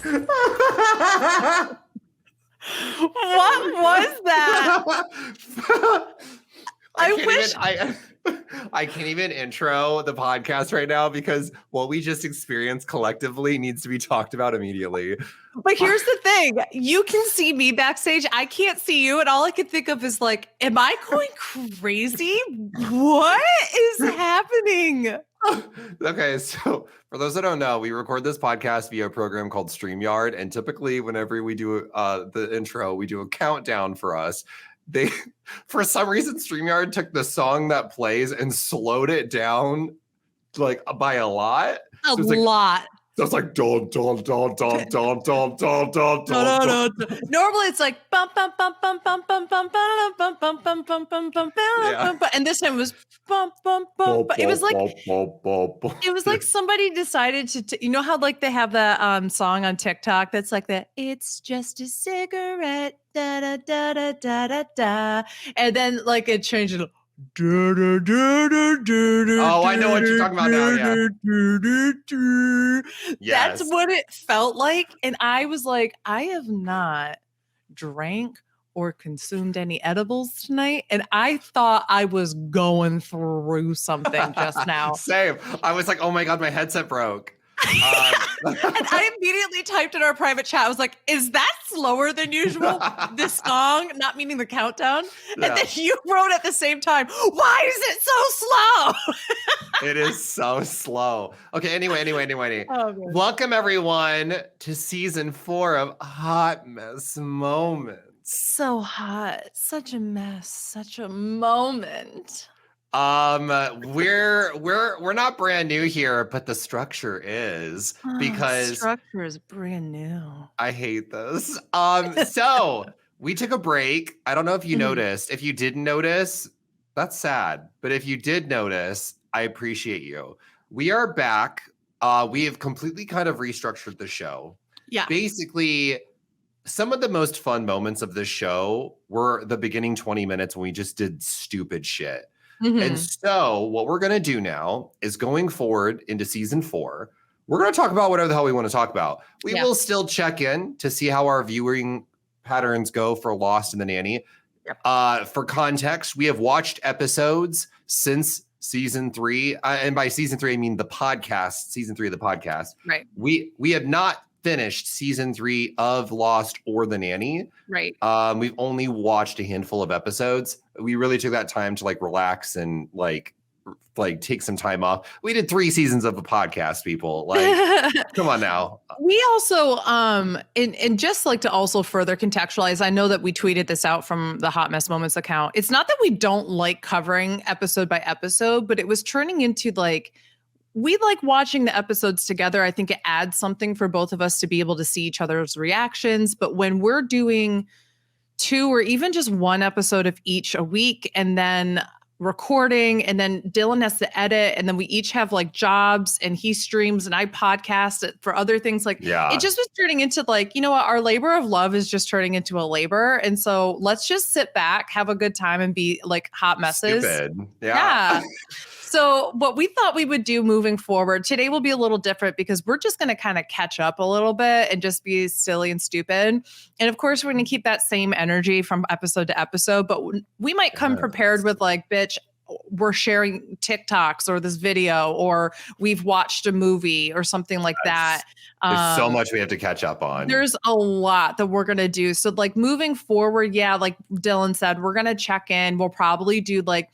What was that? I can't even intro the podcast right now because what we just experienced collectively needs to be talked about immediately. But here's the thing. You can see me backstage. I can't see you. And all I can think of is like, am I going crazy? What is happening? Okay, so for those that don't know, we record this podcast via a program called StreamYard. And typically whenever we do the intro, we do a countdown for us. For some reason, StreamYard took the song that plays and slowed it down like by a lot. A lot. So it's like don don don don don don don don don. Normally it's like bum bum bum bum bum bum bum bum bum bum bum bum bum bum bum, and this time was bum bum bum. It was like somebody decided to you know how like they have that song on TikTok that's like that. It's just a cigarette, da da da da da da da, and then like it changed it. Oh, I know what you're talking about now. Yeah. Yes. That's what it felt like. And I was like, I have not drank or consumed any edibles tonight. And I thought I was going through something just now. Same. I was like, oh my God, my headset broke. And I immediately typed in our private chat. I was like, is that slower than usual? This song, not meaning the countdown. Yeah. And then you wrote at the same time, why is it so slow? It is so slow. Okay, anyway. Oh, welcome everyone to season 4 of Hot Mess Moments. So hot, such a mess, such a moment. We're not brand new here, but the structure is because structure is brand new. I hate this. So we took a break. I don't know if you noticed. If you didn't notice, that's sad. But if you did notice, I appreciate you. We are back. We have completely kind of restructured the show. Yeah. Basically, some of the most fun moments of this show were the beginning 20 minutes when we just did stupid shit. Mm-hmm. And so what we're going to do now is going forward into season 4, we're going to talk about whatever the hell we want to talk about. We will still check in to see how our viewing patterns go for Lost and The Nanny. Yep. For context, we have watched episodes since season 3. And by season 3, I mean the podcast, season 3 of the podcast. Right. We have not finished season 3 of Lost or The Nanny. Right. We've only watched a handful of episodes. We really took that time to like relax and like take some time off. We did 3 seasons of a podcast, people. Like, come on now. We also, and just like to also further contextualize, I know that we tweeted this out from the Hot Mess Moments account. It's not that we don't like covering episode by episode, but it was turning into like, we like watching the episodes together. I think it adds something for both of us to be able to see each other's reactions. But when we're doing 2 or even just 1 episode of each a week and then recording, and then Dylan has to edit, and then we each have like jobs, and he streams and I podcast for other things. Like, it just was turning into like, you know what, our labor of love is just turning into a labor. And so let's just sit back, have a good time, and be like hot messes. Stupid. Yeah. So what we thought we would do moving forward, today will be a little different because we're just going to kind of catch up a little bit and just be silly and stupid. And of course, we're going to keep that same energy from episode to episode, but we might come prepared with like, bitch, we're sharing TikToks or this video, or we've watched a movie or something like that. There's so much we have to catch up on. There's a lot that we're going to do. So like moving forward, like Dylan said, we're going to check in. We'll probably do like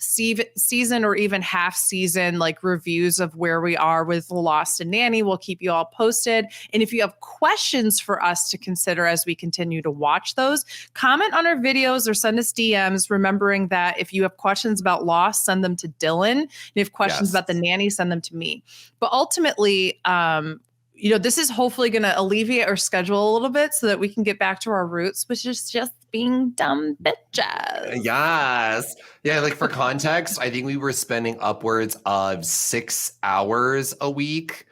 season or even half season like reviews of where we are with Lost and Nanny. We'll keep you all posted. And if you have questions for us to consider as we continue to watch those, comment on our videos or send us DMs, remembering that if you have questions about Lost, send them to Dylan. And if you have questions about the Nanny, send them to me. But ultimately, this is hopefully going to alleviate our schedule a little bit so that we can get back to our roots, which is just being dumb bitches. Yes. Yeah, like for context, I think we were spending upwards of 6 hours a week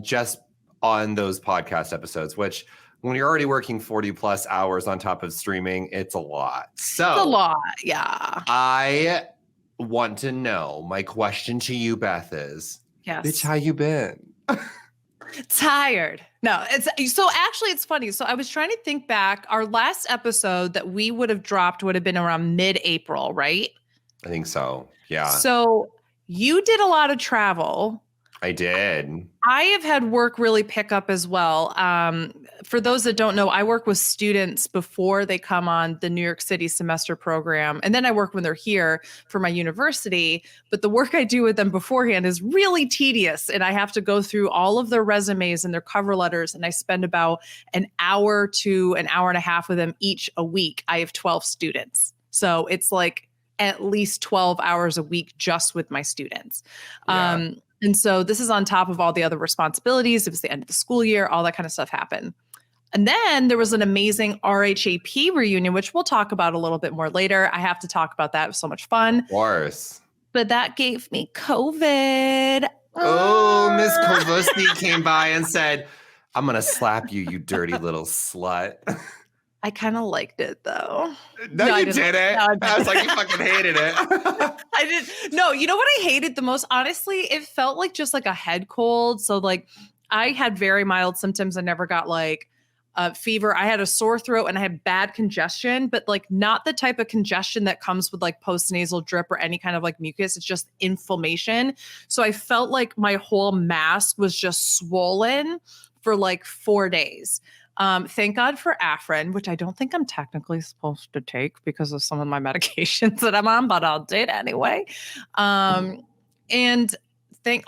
just on those podcast episodes, which when you're already working 40 plus hours on top of streaming, it's a lot. So it's a lot, yeah. I want to know, my question to you, Beth, is, bitch, how you been? Tired. No, it's funny. So I was trying to think back. Our last episode that we would have dropped would have been around mid-April, right? I think so. Yeah. So you did a lot of travel. I did. I have had work really pick up as well. For those that don't know, I work with students before they come on the New York City semester program. And then I work when they're here for my university. But the work I do with them beforehand is really tedious. And I have to go through all of their resumes and their cover letters. And I spend about an hour to an hour and a half with them each a week. I have 12 students. So it's like at least 12 hours a week just with my students. Yeah. And so this is on top of all the other responsibilities. It was the end of the school year, all that kind of stuff happened. And then there was an amazing RHAP reunion, which we'll talk about a little bit more later. I have to talk about that. It was so much fun. Of course. But that gave me COVID. Oh, Miss Kovusti came by and said, I'm going to slap you, you dirty little slut. I kind of liked it though. No, you didn't. No, I was like, you fucking hated it. I didn't. No, you know what I hated the most? Honestly, it felt like just like a head cold. So like I had very mild symptoms. I never got like a fever. I had a sore throat and I had bad congestion, but like not the type of congestion that comes with like postnasal drip or any kind of like mucus. It's just inflammation. So I felt like my whole mask was just swollen for like 4 days. Thank God for Afrin, which I don't think I'm technically supposed to take because of some of my medications that I'm on, but I'll do it anyway. And thank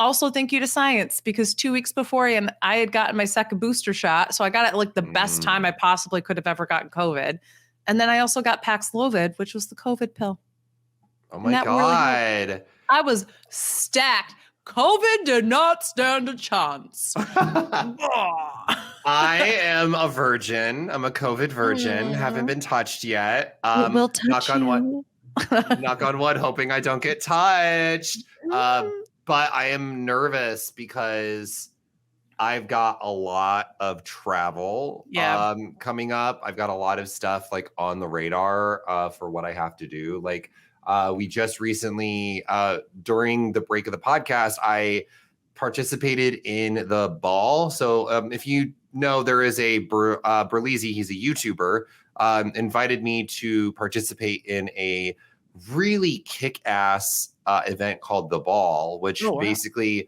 you to science, because 2 weeks beforehand, I had gotten my second booster shot. So I got it like the best time I possibly could have ever gotten COVID. And then I also got Paxlovid, which was the COVID pill. Oh my God. Really, I was stacked. COVID did not stand a chance. I am a virgin. I'm a COVID virgin. Haven't been touched yet. We'll touch knock on wood, hoping I don't get touched. But I am nervous because I've got a lot of travel coming up. I've got a lot of stuff like on the radar for what I have to do. Like we just recently, during the break of the podcast, I participated in the ball. So if you know, there is a Berlizzi, he's a YouTuber, invited me to participate in a really kick-ass event called The Ball, which basically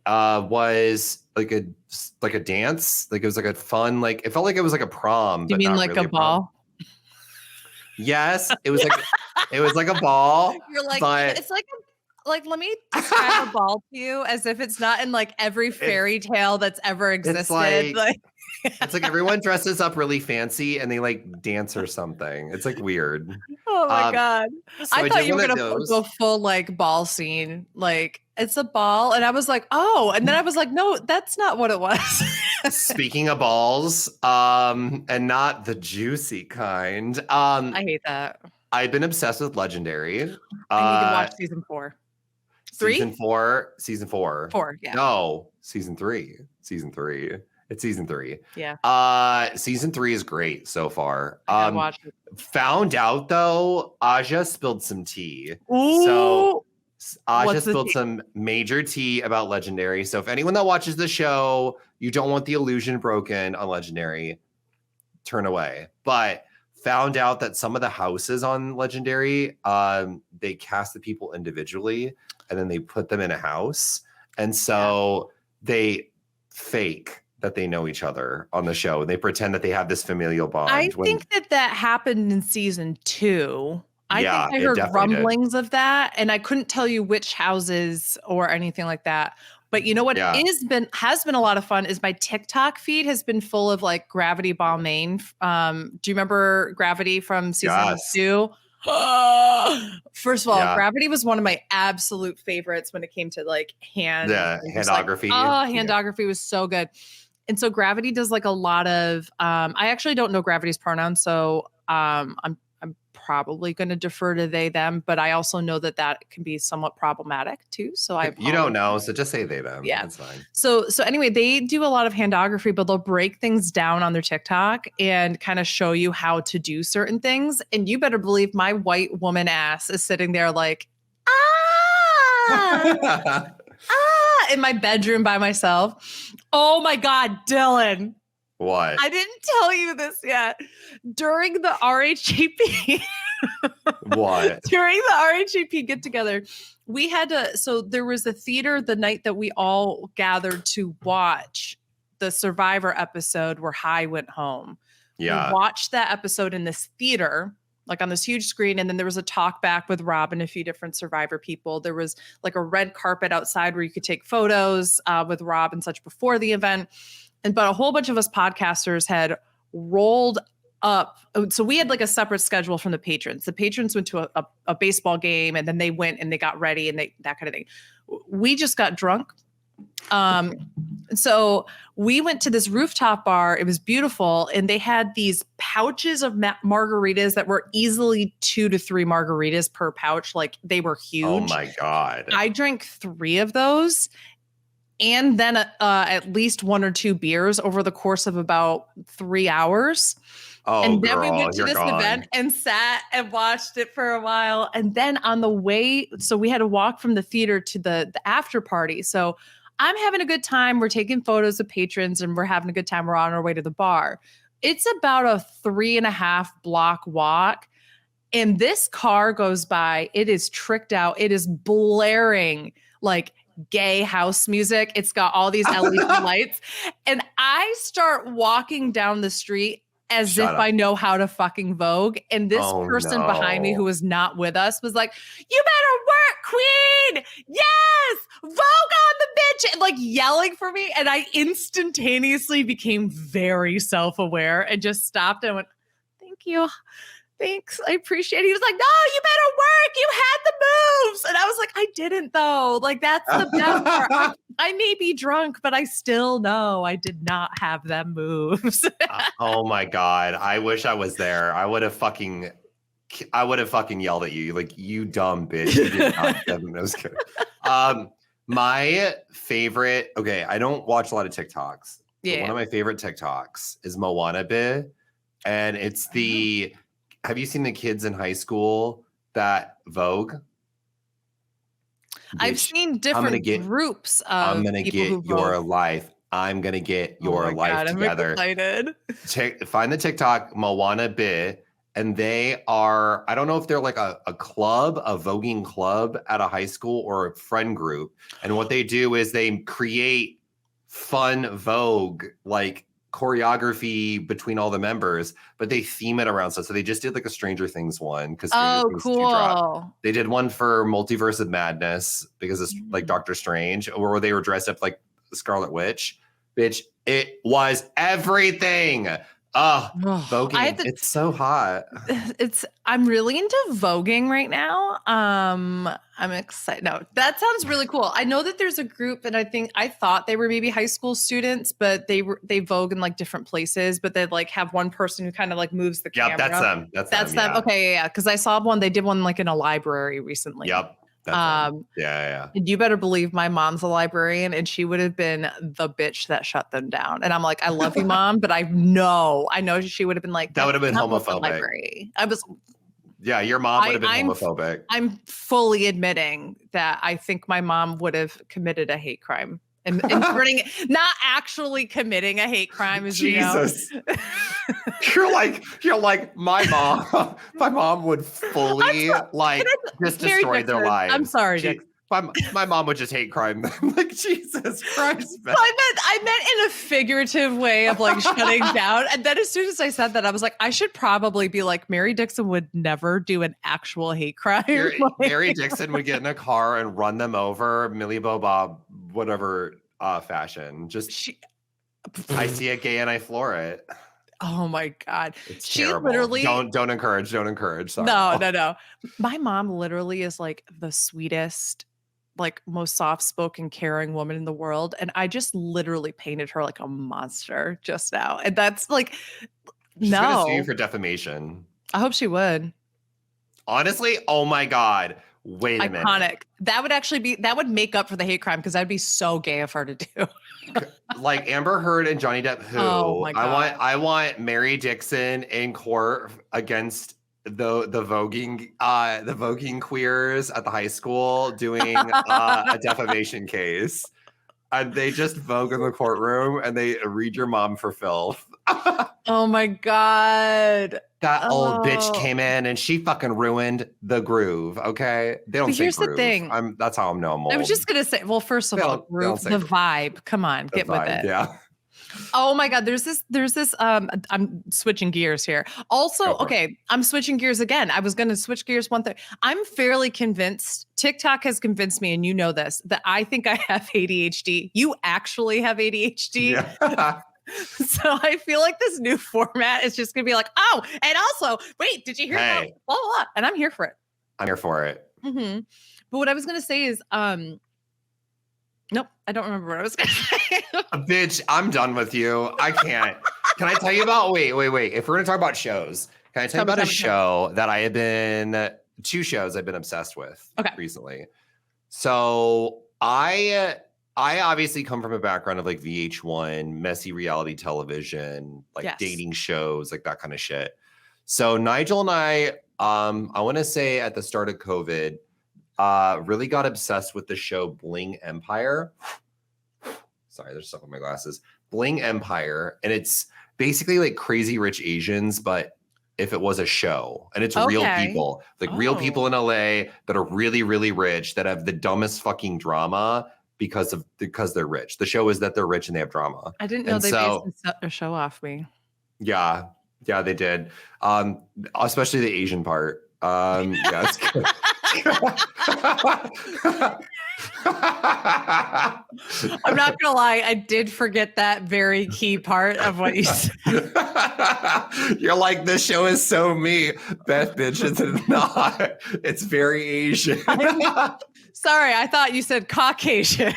was like a dance. Like it was like a fun, like it felt like it was like a prom. You mean like really a ball? Yes, it was like a ball. You're like, it's like let me describe a ball to you as if it's not in like every fairy tale that's ever existed. It's like everyone dresses up really fancy and they like dance or something. It's like weird. Oh my God. So I thought you were going to go full like ball scene. Like it's a ball. And I was like, oh, and then I was like, no, that's not what it was. Speaking of balls, and not the juicy kind. I hate that. I've been obsessed with Legendary. I need to watch season 4. 3? Season 4. 4, yeah. No, season 3. It's season 3. Yeah. Season 3 is great so far. I watched it. Found out though, Aja spilled some tea. Ooh. So Aja spilled some major tea about Legendary. So if anyone that watches the show, you don't want the illusion broken on Legendary, turn away. But found out that some of the houses on Legendary, they cast the people individually and then they put them in a house. And so they fake that they know each other on the show. They pretend that they have this familial bond. I think that happened in season 2. I think I heard rumblings of that, and I couldn't tell you which houses or anything like that. But you know what has been a lot of fun is my TikTok feed has been full of like Gravity Balmain. Do you remember Gravity from season 2? First of all, Gravity was one of my absolute favorites when it came to like handography. Handography was so good. And so Gravity does like a lot of I actually don't know Gravity's pronouns, so I'm probably going to defer to they them, but I also know that can be somewhat problematic too. So you don't know, so just say they them. Yeah, that's fine. So anyway, they do a lot of handography, but they'll break things down on their TikTok and kind of show you how to do certain things. And you better believe my white woman ass is sitting there like, in my bedroom by myself. Oh my God, Dylan. What? I didn't tell you this yet. During the RHAP, What? during the RHAP get together, we had to, so there was a theater the night that we all gathered to watch the Survivor episode where Hai went home. Yeah. We watched that episode in this theater, like on this huge screen. And then there was a talk back with Rob and a few different Survivor people. There was like a red carpet outside where you could take photos with Rob and such before the event. But a whole bunch of us podcasters had rolled up. So we had like a separate schedule from the patrons. The patrons went to a baseball game and then they went and they got ready and that kind of thing. We just got drunk. So we went to this rooftop bar. It was beautiful. And they had these pouches of margaritas that were easily 2 to 3 margaritas per pouch. Like they were huge. Oh my God. I drank 3 of those. And then at least 1 or 2 beers over the course of about 3 hours. Oh, and then girl, we went to this event and sat and watched it for a while. And then on the way, so we had to walk from the theater to the after party. So I'm having a good time. We're taking photos of patrons and we're having a good time. We're on our way to the bar. It's about a 3.5 block walk. And this car goes by. It is tricked out. It is blaring like gay house music. It's got all these LED lights. And I start walking down the street as if I know how to fucking Vogue. And this person behind me who was not with us was like, "You better work, queen. Yes, Vogue on the bitch." And like yelling for me. And I instantaneously became very self-aware and just stopped and went, "Thank you. Thanks. I appreciate it." He was like, "No, you better work. You had the moves." And I was like, "I didn't though." Like that's the best part. I may be drunk, but I still know I did not have them moves. Oh my God. I wish I was there. I would have fucking yelled at you. Like, you dumb bitch. You did not have them moves. My favorite, okay, I don't watch a lot of TikToks. Yeah. One of my favorite TikToks is Moana Be. And it's have you seen the kids in high school that Vogue? I've seen different groups of I'm going to get your Vogue. life. I'm going to get your life together. I'm excited. Find the TikTok Moana Be. And they are, I don't know if they're like a club, a voguing club at a high school or a friend group. And what they do is they create fun Vogue, like choreography between all the members, but they theme it around stuff. So they just did like a Stranger Things one because cool. They did one for Multiverse of Madness because it's like Doctor Strange, where they were dressed up like the Scarlet Witch. Bitch, it was everything. Voguing. It's so hot. I'm really into voguing right now. I'm excited. No, that sounds really cool. I know that there's a group, and I thought they were maybe high school students, but they vogue in like different places, but they like have one person who kind of like moves the camera. Yep, that's them. That's them. Yeah. Okay, yeah. Because I saw one. They did one like in a library recently. Yep. Yeah. And you better believe my mom's a librarian, and she would have been the bitch that shut them down. And I'm like, "I love you, Mom," but I know she would have been like, that would have been homophobic. Yeah, your mom would have been homophobic. I'm fully admitting that I think my mom would have committed a hate crime. And not actually committing a hate crime is Jesus. You're like my mom. My mom would fully just destroy their lives. I'm sorry, Dick. My mom would just hate crime. Like, Jesus Christ. So I meant in a figurative way of like shutting down. And then as soon as I said that, I was like, I should probably be like, Mary Dixon would never do an actual hate crime. Mary Dixon would get in a car and run them over, Millie Bob, whatever fashion. I see a gay and I floor it. Oh my God. It's she terrible. Literally don't encourage. Sorry. No. My mom literally is like the sweetest, like most soft-spoken, caring woman in the world. And I just literally painted her like a monster just now. And that's like, She's gonna sue you for defamation. I hope she would. Honestly, oh my God. Wait a minute. Iconic. That would make up for the hate crime because that'd be so gay of her to do. Like Amber Heard and Johnny Depp, who I want Mary Dixon in court against the voguing queers at the high school doing a defamation case. And they just vogue in the courtroom and they read your mom for filth. Oh my God. That old bitch came in and she fucking ruined the groove. Okay. They don't say here's groove. the thing. That's how I'm know I'm old. I was just gonna say, well, first of all, groove, the vibe. Come on, get with it. Yeah. Oh my God, there's this I'm switching gears here. Also, okay, I'm switching gears again. I was gonna switch gears one thing. I'm fairly convinced, TikTok has convinced me, and you know this, that I think I have ADHD. You actually have ADHD. Yeah. So I feel like this new format is just gonna be like, oh, and also, wait, did you hear about blah, blah, blah? And I'm here for it. I'm here for it. Mm-hmm. But what I was gonna say is, nope, I don't remember what I was gonna say. Bitch, I'm done with you. I can't. Can I tell you about, wait. If we're gonna talk about shows, can I tell you about a show that I have been, 2 shows I've been obsessed with recently. So I obviously come from a background of like VH1, messy reality television, like dating shows, like that kind of shit. So Nigel and I want to say at the start of COVID, really got obsessed with the show Bling Empire. Sorry, there's stuff on my glasses. Bling Empire. And it's basically like Crazy Rich Asians, but if it was a show, and it's real people, like real people in LA that are really, really rich, that have the dumbest fucking drama because they're rich. The show is that they're rich and they have drama. I didn't know they based a show off me. Yeah, they did. Especially the Asian part. Yeah, it's good. I'm not gonna lie, I did forget that very key part of what you said. You're like, this show is so me. Beth, bitch, it's not. It's very Asian. Sorry, I thought you said Caucasian.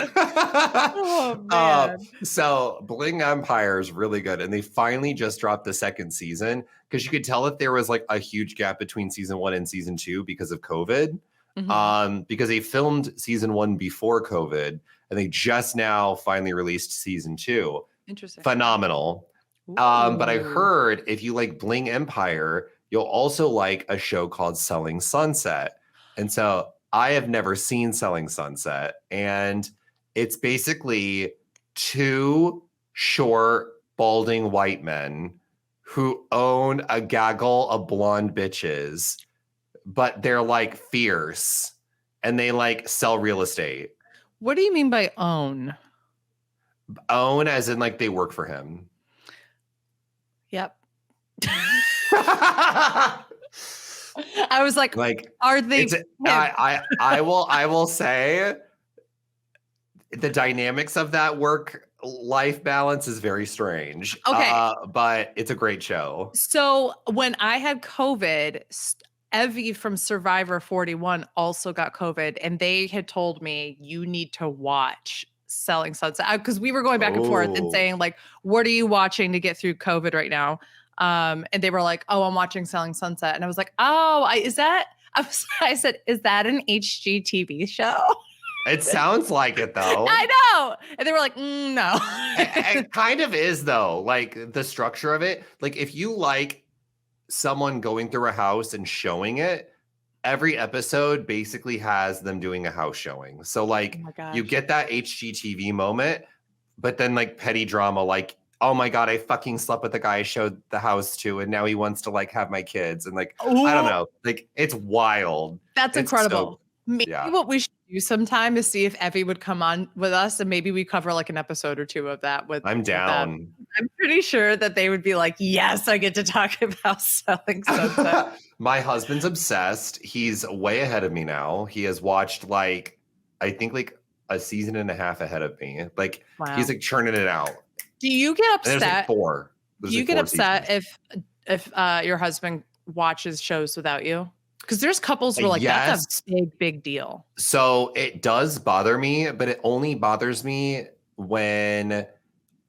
Oh, man. So Bling Empire is really good, and they finally just dropped the 2nd season because you could tell that there was like a huge gap between season 1 and season 2 because of COVID. Because they filmed season 1 before COVID, and they just now finally released season 2. Interesting. Phenomenal. But I heard if you like Bling Empire, you'll also like a show called Selling Sunset. And so I have never seen Selling Sunset, and it's basically 2 short, balding white men who own a gaggle of blonde bitches, but they're like fierce and they like sell real estate. What do you mean by own? Own as in like they work for him. Yep. I was like, are they? I will say the dynamics of that work-life balance is very strange. Okay. But it's a great show. So when I had COVID, Evie from Survivor 41 also got COVID, and they had told me, you need to watch Selling Sunset, because we were going back and forth and saying like, what are you watching to get through COVID right now? And they were like, oh, I'm watching Selling Sunset. And I was like, oh, I said, is that an HGTV show? It sounds like it though. I know. And they were like, no. It kind of is though. Like the structure of it. Like if you like someone going through a house and showing it, every episode basically has them doing a house showing. So like you get that HGTV moment, but then like petty drama, like, oh my God, I fucking slept with the guy I showed the house to, and now he wants to like have my kids. And like, I don't know, like it's wild. That's incredible. Maybe what we should do sometime is see if Evie would come on with us, and maybe we cover like an episode or 2 of that. I'm down. I'm pretty sure that they would be like, yes, I get to talk about Selling Sunset. My husband's obsessed. He's way ahead of me now. He has watched like, I think like a season and a half ahead of me. Like he's like churning it out. Do you get upset? There's like 4. Do you get upset if your husband watches shows without you? Because there's couples who are like, that's a big deal. So it does bother me, but it only bothers me when,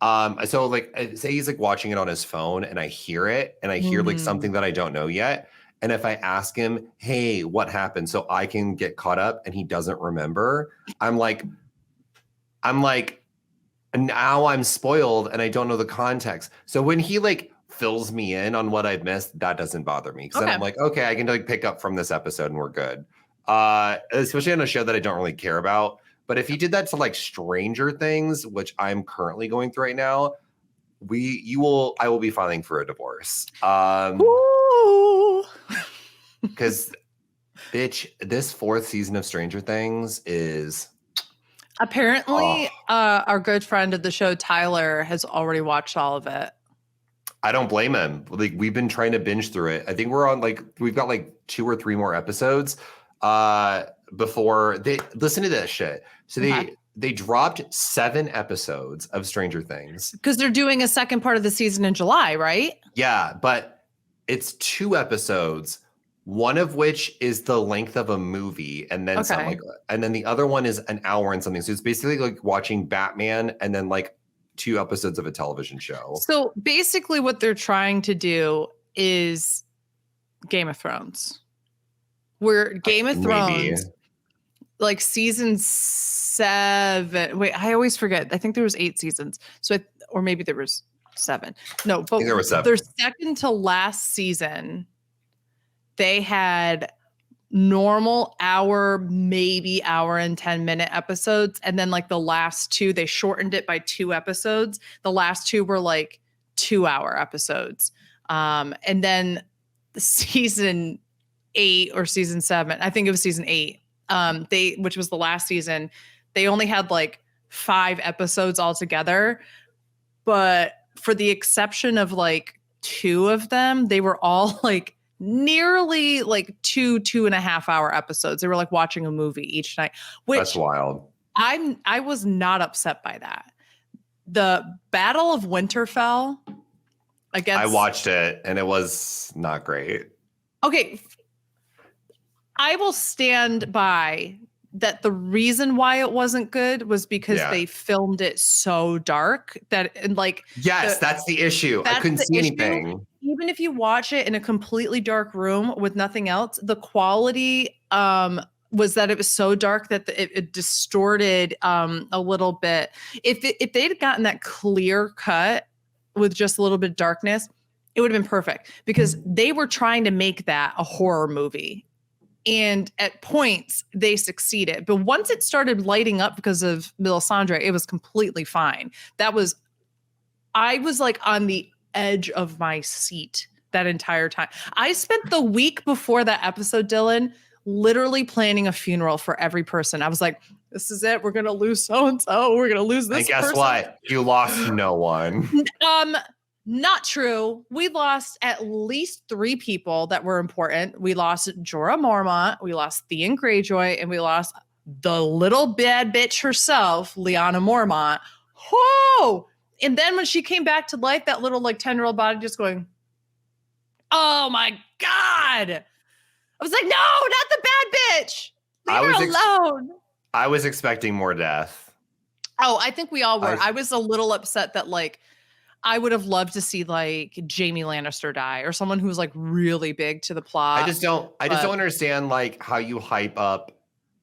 so like, say he's like watching it on his phone and I hear it and I hear like something that I don't know yet. And if I ask him, hey, what happened? So I can get caught up and he doesn't remember, I'm like, now I'm spoiled and I don't know the context. So when he like fills me in on what I've missed, that doesn't bother me. Because then I'm like, okay, I can like pick up from this episode and we're good. especially on a show that I don't really care about. But if he did that to like Stranger Things, which I'm currently going through right now, I will be filing for a divorce. Because bitch, this 4th season of Stranger Things is apparently our good friend of the show, Tyler, has already watched all of it. I don't blame him. Like, we've been trying to binge through it. I think we've got like 2 or 3 more episodes before they listen to this shit. So they dropped 7 episodes of Stranger Things because they're doing a second part of the season in July, right? Yeah, but it's 2 episodes, one of which is the length of a movie, and then and then the other one is an hour and something. So it's basically like watching Batman and then like 2 episodes of a television show. So basically what they're trying to do is Game of Thrones. Where Game of Thrones, like season 7, wait, I always forget. I think there was 8 seasons. So, or maybe there was 7. No, but there was 7. Their second to last season, they had normal hour, maybe hour and 10-minute episodes. And then like the last 2, they shortened it by 2 episodes. The last 2 were like 2-hour episodes. And then season 8 or season 7, I think it was season 8, which was the last season, they only had like 5 episodes altogether. But for the exception of like 2 of them, they were all like nearly like 2.5 hour episodes. They were like watching a movie each night, which that's wild. I was not upset by that. The Battle of Winterfell against, I watched it and it was not great. Okay. I will stand by that. The reason why it wasn't good was because they filmed it so dark that, and like, that's the issue. I couldn't see anything. Even if you watch it in a completely dark room with nothing else, the quality was that it was so dark that it distorted a little bit. If they'd gotten that clear cut with just a little bit of darkness, it would have been perfect, because they were trying to make that a horror movie. And at points they succeeded, but once it started lighting up because of Melisandre, it was completely fine. I was like on the edge of my seat that entire time. I spent the week before that episode, Dylan, literally planning a funeral for every person. I was like, this is it. We're going to lose so-and-so. We're going to lose this person. And guess what? You lost no one. Not true. We lost at least 3 people that were important. We lost Jorah Mormont, we lost Theon Greyjoy, and we lost the little bad bitch herself, Lyanna Mormont. Whoa! And then when she came back to life, that little like 10-year-old body just going, oh my God. I was like, no, not the bad bitch. Leave her alone. I was expecting more death. Oh, I think we all were. I was a little upset that like, I would have loved to see like Jaime Lannister die, or someone who's like really big to the plot. I just don't understand like how you hype up.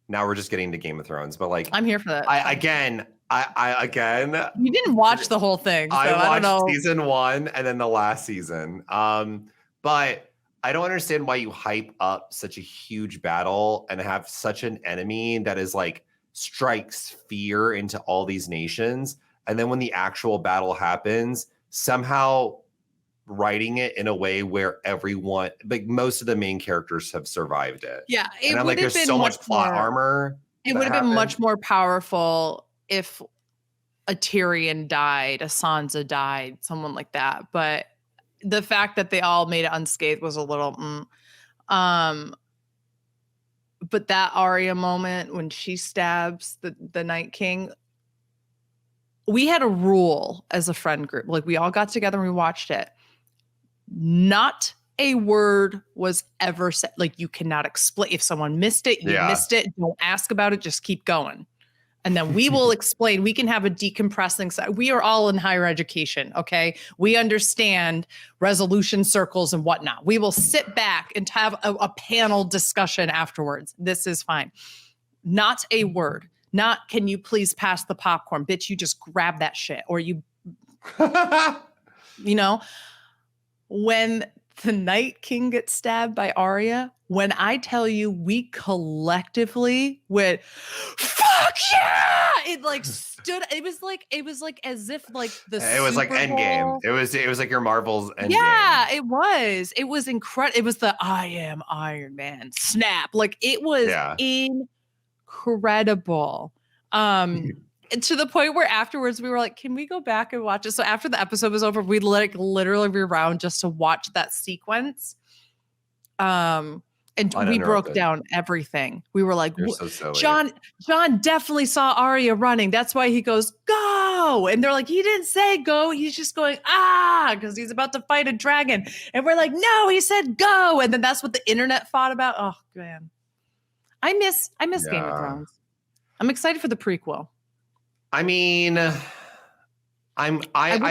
Now we're just getting to Game of Thrones, but like I'm here for that. I again. You didn't watch the whole thing. So I watched season 1 and then the last season. But I don't understand why you hype up such a huge battle and have such an enemy that is like strikes fear into all these nations. And then when the actual battle happens, somehow writing it in a way where everyone, like most of the main characters have survived it. Yeah. And I'm like, there's so much plot armor. It would have been much more powerful if a Tyrion died, a Sansa died, someone like that. But the fact that they all made it unscathed was a little, but that Arya moment when she stabs the Night King, we had a rule as a friend group. Like we all got together and we watched it. Not a word was ever said. Like you cannot explain. If someone missed it, you missed it. Don't ask about it. Just keep going. And then we will explain. We can have a decompressing side. We are all in higher education. Okay. We understand resolution circles and whatnot. We will sit back and have a panel discussion afterwards. This is fine. Not a word. Not, can you please pass the popcorn? Bitch, you just grab that shit. Or you, you know, when the Night King gets stabbed by Arya, when I tell you we collectively went, fuck yeah! It like stood, it was like as if like the It was like Super Endgame. Bowl. It was like your Marvel's Endgame. Yeah, it was. It was incredible. It was the I am Iron Man snap. Like it was incredible. And to the point where afterwards we were like, can we go back and watch it? So after the episode was over, we like literally rewound just to watch that sequence. And we broke down everything. We were like, so silly. John definitely saw Arya running. That's why he goes, go. And they're like, he didn't say go. He's just going, because he's about to fight a dragon. And we're like, no, he said go. And then that's what the internet fought about. Oh man. I miss Game of Thrones. I'm excited for the prequel. I mean, I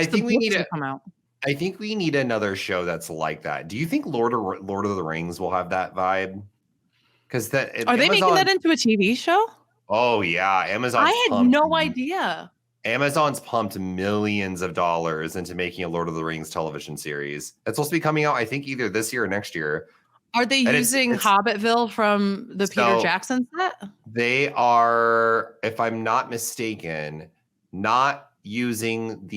think we need to come out. I think we need another show that's like that. Do you think Lord of the Rings will have that vibe? Because are they making that into a TV show? Oh yeah, Amazon. I had no idea. Amazon's pumped millions of dollars into making a Lord of the Rings television series. It's supposed to be coming out, I think, either this year or next year. Are they using Hobbitville from the Peter Jackson set? They are, if I'm not mistaken, not using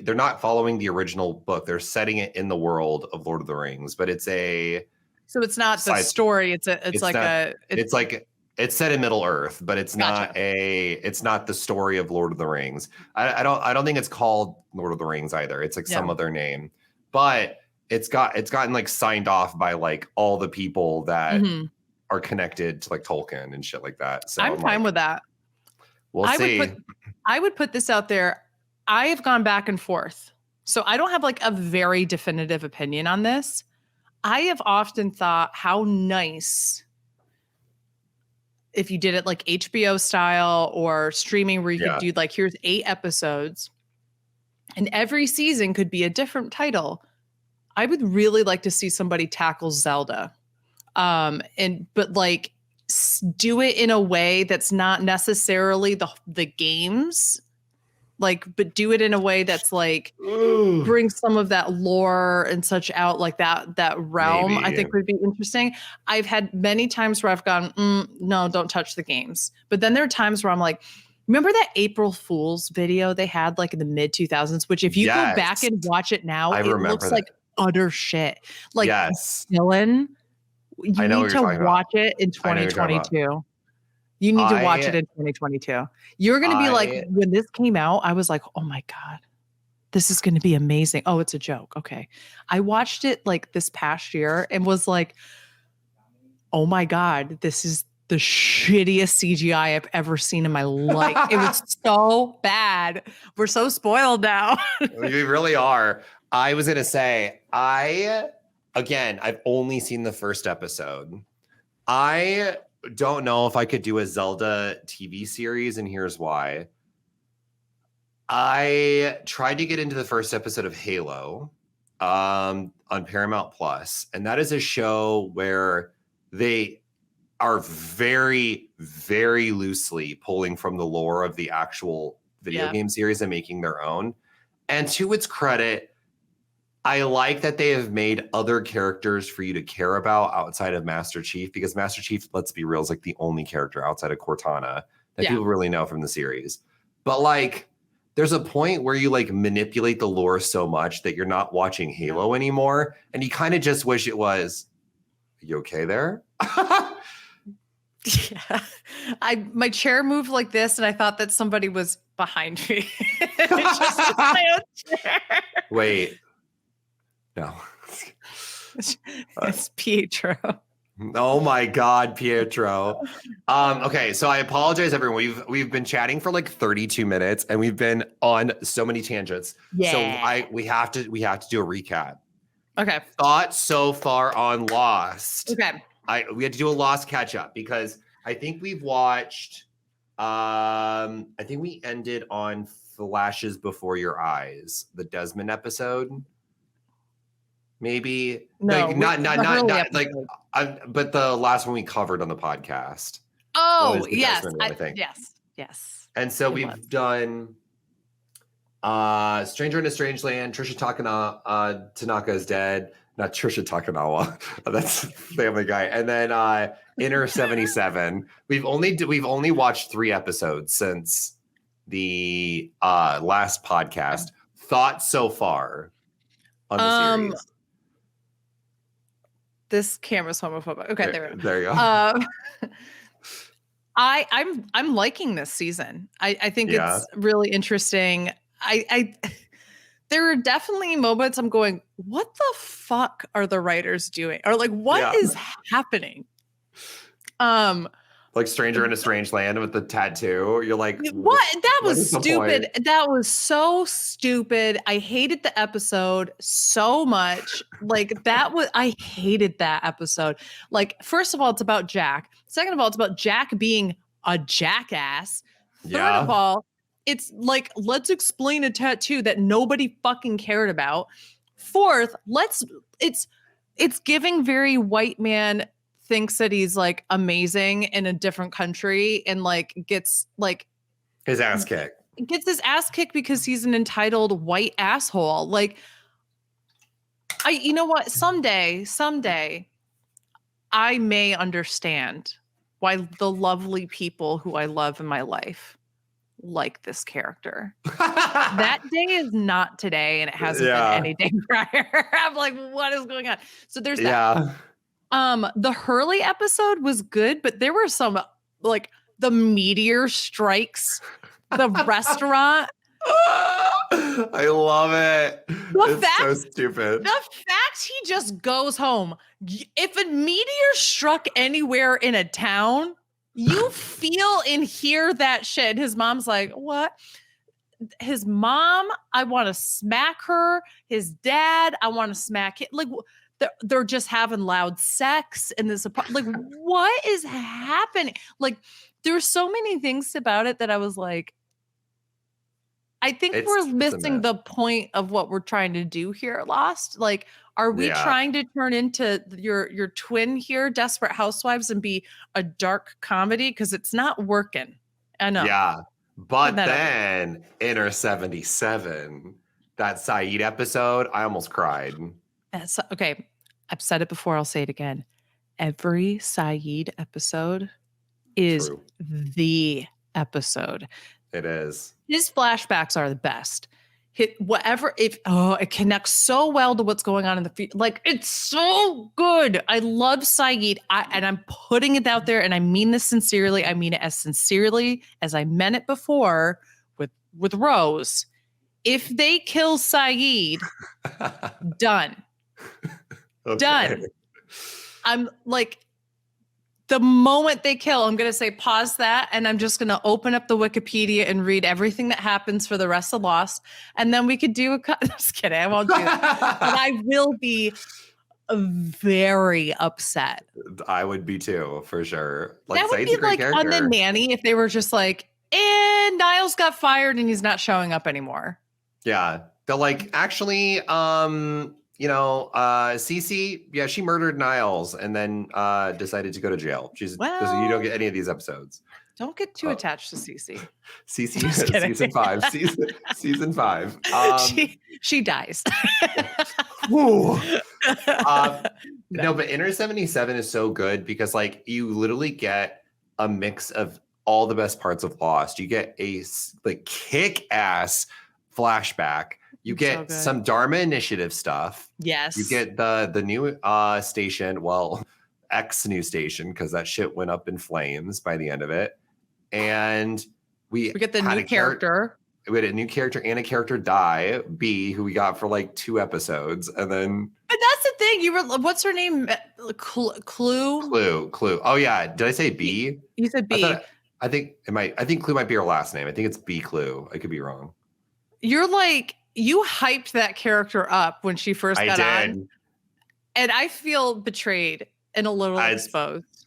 they're not following the original book. They're setting it in the world of Lord of the Rings, but it's so it's not the story. It's set in Middle Earth, but it's not the story of Lord of the Rings. I don't think it's called Lord of the Rings either. It's like some other name, but it's gotten like signed off by like all the people that are connected to like Tolkien and shit like that. So I'm fine with that. We'll see. I would put this out there. I have gone back and forth. So I don't have like a very definitive opinion on this. I have often thought how nice if you did it like HBO style or streaming where you could do like, here's 8 episodes and every season could be a different title. I would really like to see somebody tackle Zelda. But like do it in a way that's not necessarily the games, like, but do it in a way that's like bring some of that lore and such out, like that realm. Maybe. I think would be interesting. I've had many times where I've gone, no, don't touch the games. But then there are times where I'm like, remember that April Fool's video they had like in the mid 2000s, which if you go back and watch it now, it looks like utter shit. Like Dylan, you need to watch it in 2022. You need to watch it in 2022. You're going to be like, when this came out, I was like, oh my God, this is going to be amazing. Oh, it's a joke. Okay. I watched it like this past year and was like, oh my God, this is the shittiest CGI I've ever seen in my life. It was so bad. We're so spoiled now. We really are. I was going to say, I've only seen the first episode. I don't know if I could do a Zelda TV series, and here's why. I tried to get into the first episode of Halo on Paramount Plus, and that is a show where they are very, very loosely pulling from the lore of the actual video game series and making their own. And to its credit, I like that they have made other characters for you to care about outside of Master Chief, because Master Chief, let's be real, is like the only character outside of Cortana that people really know from the series. But like, there's a point where you like manipulate the lore so much that you're not watching Halo anymore. And you kind of just wish it was, you okay there? Yeah. My chair moved like this and I thought that somebody was behind me. It's just my own chair. Wait. No. It's Pietro. Oh my God, Pietro. Okay, so I apologize, everyone. We've been chatting for like 32 minutes and we've been on so many tangents. Yeah. So we have to do a recap. Okay. Thoughts so far on Lost. Okay. We had to do a Lost catch up because I think we've watched I think we ended on Flashes Before Your Eyes, the Desmond episode. Maybe no, like, not like, but the last one we covered on the podcast. Oh, yes, I think. Yes. And so we've done Stranger in a Strange Land. Trisha Tanaka is dead. not Trisha Takanawa. That's Family Guy. And then Inner 77. We've only watched 3 episodes since the last podcast. Thoughts so far on the series? This camera's homophobic. Okay, there you go. I'm liking this season. I think it's really interesting. I there are definitely moments I'm going, what the fuck are the writers doing? Or like, what is happening? Like Stranger in a Strange Land with the tattoo. You're like, what? That was stupid. That was so stupid. I hated the episode so much. Like I hated that episode. Like, first of all, it's about Jack. Second of all, it's about Jack being a jackass. Third of all, it's like, let's explain a tattoo that nobody fucking cared about. Fourth, it's giving very white man thinks that he's like amazing in a different country and like gets like his ass kicked. Gets his ass kicked because he's an entitled white asshole. Like, you know what? Someday I may understand why the lovely people who I love in my life like this character. That day is not today, and it hasn't been any day prior. I'm like, what is going on? So there's that. The Hurley episode was good, but there were some like the meteor strikes the restaurant. I love it. It's so stupid. The fact he just goes home. If a meteor struck anywhere in a town, you feel and hear that shit. His mom's like, what? His mom, I want to smack her. His dad, I want to smack him. Like, they're just having loud sex in this apartment. Like, what is happening? Like, there's so many things about it that I was like, I think we're missing the point of what we're trying to do here at Lost. Like, are we trying to turn into your twin here, Desperate Housewives, and be a dark comedy? Because it's not working. I know. Yeah. But then Inner 77, that Saeed episode, I almost cried. That's okay. I've said it before. I'll say it again. Every Saeed episode is the episode. It is. His flashbacks are the best. It connects so well to what's going on in the future. Like, it's so good. I love Saeed. And I'm putting it out there, and I mean this sincerely. I mean it as sincerely as I meant it before with Rose. If they kill Saeed, done. Okay. Done. I'm like, the moment they kill, I'm going to say pause that, and I'm just going to open up the Wikipedia and read everything that happens for the rest of Lost, and then we could do a cut. Just kidding, I won't do that. But I will be very upset. I would be too, for sure. Like, that would be like character. On The Nanny if they were just like, and Niles got fired and he's not showing up anymore. Yeah, they're like, actually, Cece, she murdered Niles and then decided to go to jail. You don't get any of these episodes. Don't get too attached to Cece. Cece, season 5. Season 5. She dies. No, but Inner 77 is so good because like you literally get a mix of all the best parts of Lost. You get a like kick-ass flashback. You get some Dharma Initiative stuff. Yes. You get the new station, X new station, because that shit went up in flames by the end of it. And we get the new character. We had a new character and a character die, B, who we got for like 2 episodes. And then... But that's the thing. What's her name? Clue? Clue. Oh, yeah. Did I say B? You said B. I think Clue might be her last name. I think it's B Clue. I could be wrong. You're like... You hyped that character up when she first got on. And I feel betrayed and a little exposed.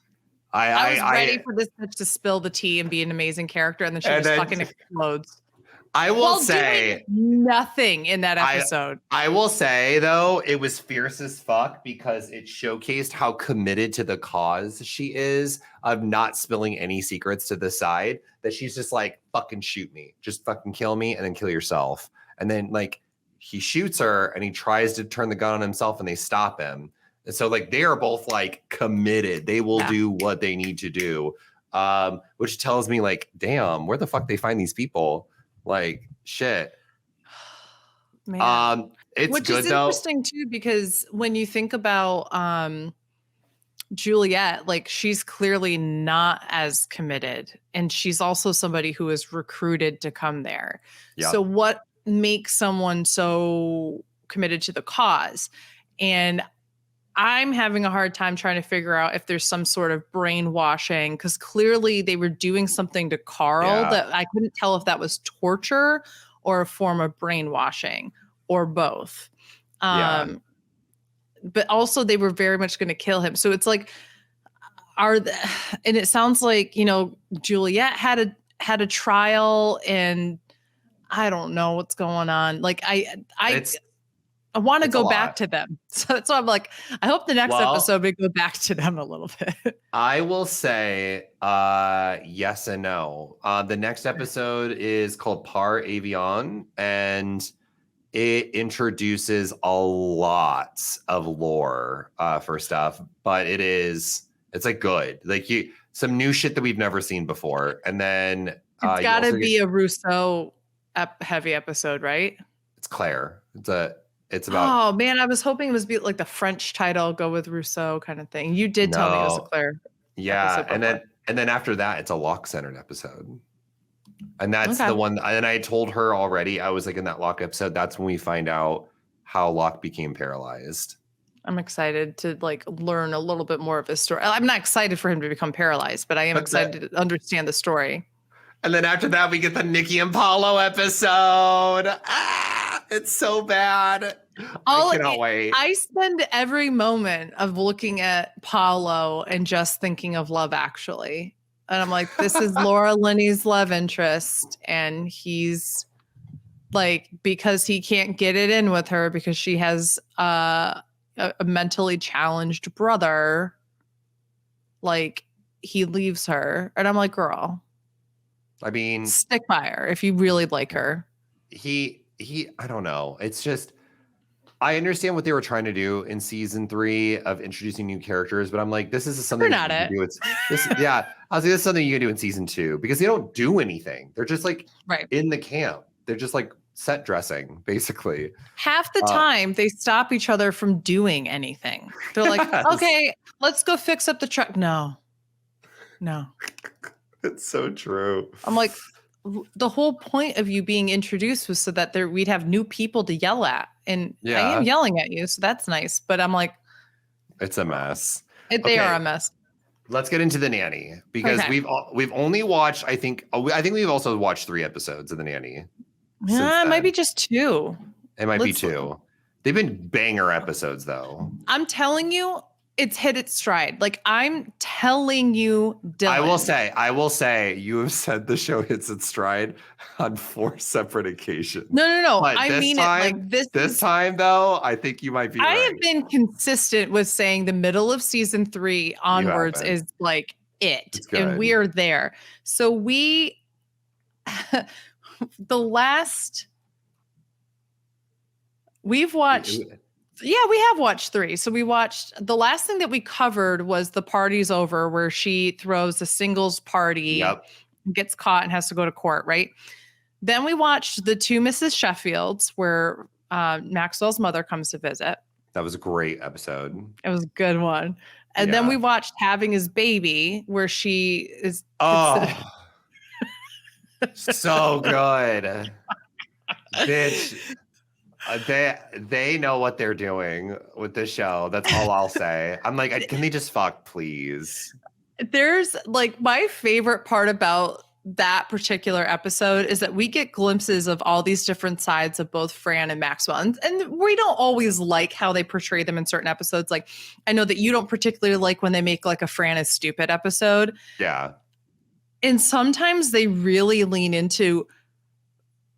I was ready for this bitch to spill the tea and be an amazing character, and then she just fucking explodes. I will say nothing in that episode. I will say, though, it was fierce as fuck because it showcased how committed to the cause she is of not spilling any secrets to the side, that she's just like, fucking shoot me. Just fucking kill me and then kill yourself. And then, like, he shoots her and he tries to turn the gun on himself and they stop him. And so like they are both like committed. They will do what they need to do. Which tells me like, damn, where the fuck they find these people? Like shit. Man. It's Which good is though. Interesting too, because when you think about Juliet, like she's clearly not as committed, and she's also somebody who is recruited to come there. Yep. So what makes someone so committed to the cause? And I'm having a hard time trying to figure out if there's some sort of brainwashing, because clearly they were doing something to Carl that I couldn't tell if that was torture or a form of brainwashing or both. But also they were very much going to kill him. So it's like, and it sounds like, you know, Juliet had a trial, and I don't know what's going on. Like I want to go back to them. So that's why I'm like, I hope the next episode we go back to them a little bit. I will say yes and no. The next episode is called Par Avion, and it introduces a lot of lore for stuff, but it's like good. Like some new shit that we've never seen before. And then it's got to be a Rousseau heavy episode, right? It's Claire. It's about. Oh man, I was hoping it was like the French title, go with Rousseau kind of thing. You did tell me it was a Claire. Yeah, and then after that, it's a Locke-centered episode, and that's the one. And I told her already. I was like, in that Locke episode, that's when we find out how Locke became paralyzed. I'm excited to like learn a little bit more of his story. I'm not excited for him to become paralyzed, but I am excited to understand the story. And then after that, we get the Nikki and Paulo episode. It's so bad. I cannot wait. I spend every moment of looking at Paulo and just thinking of Love Actually. And I'm like, this is Laura Linney's love interest. And he's like, because he can't get it in with her because she has a mentally challenged brother, like he leaves her. And I'm like, girl, I mean, stick by her if you really like her. I don't know. It's just, I understand what they were trying to do in season 3 of introducing new characters, but I'm like, this is something that you can do. This is something you can do in season 2 because they don't do anything. They're just like in the camp. They're just like set dressing, basically. Half the time they stop each other from doing anything. They're like, okay, let's go fix up the truck. No. It's so true. I'm like, the whole point of you being introduced was so that we'd have new people to yell at. And I am yelling at you, so that's nice. But I'm like, it's a mess. They are a mess. Let's get into The Nanny because we've only watched, I think we've also watched 3 episodes of The Nanny. Yeah, it might be just 2. It might be 2. They've been banger episodes though. I'm telling you, it's hit its stride. Like I'm telling you, Dylan. I will say you have said the show hits its stride on 4 separate occasions. No. But I mean time, it like this time though, I think you might be right. I have been consistent with saying the middle of season 3 onwards is like it. And we are there. So we've watched. Yeah, we have watched 3. So we watched, the last thing that we covered was The Party's Over, where she throws a singles party, gets caught and has to go to court, right? Then we watched the 2 Mrs. Sheffields, where Maxwell's mother comes to visit. That was a great episode. It was a good one. And then we watched Having His Baby, where she is... so good. Bitch. They know what they're doing with this show. That's all I'll say. I'm like, can they just fuck, please? There's like my favorite part about that particular episode is that we get glimpses of all these different sides of both Fran and Maxwell. And we don't always like how they portray them in certain episodes. Like I know that you don't particularly like when they make like a Fran is stupid episode. Yeah. And sometimes they really lean into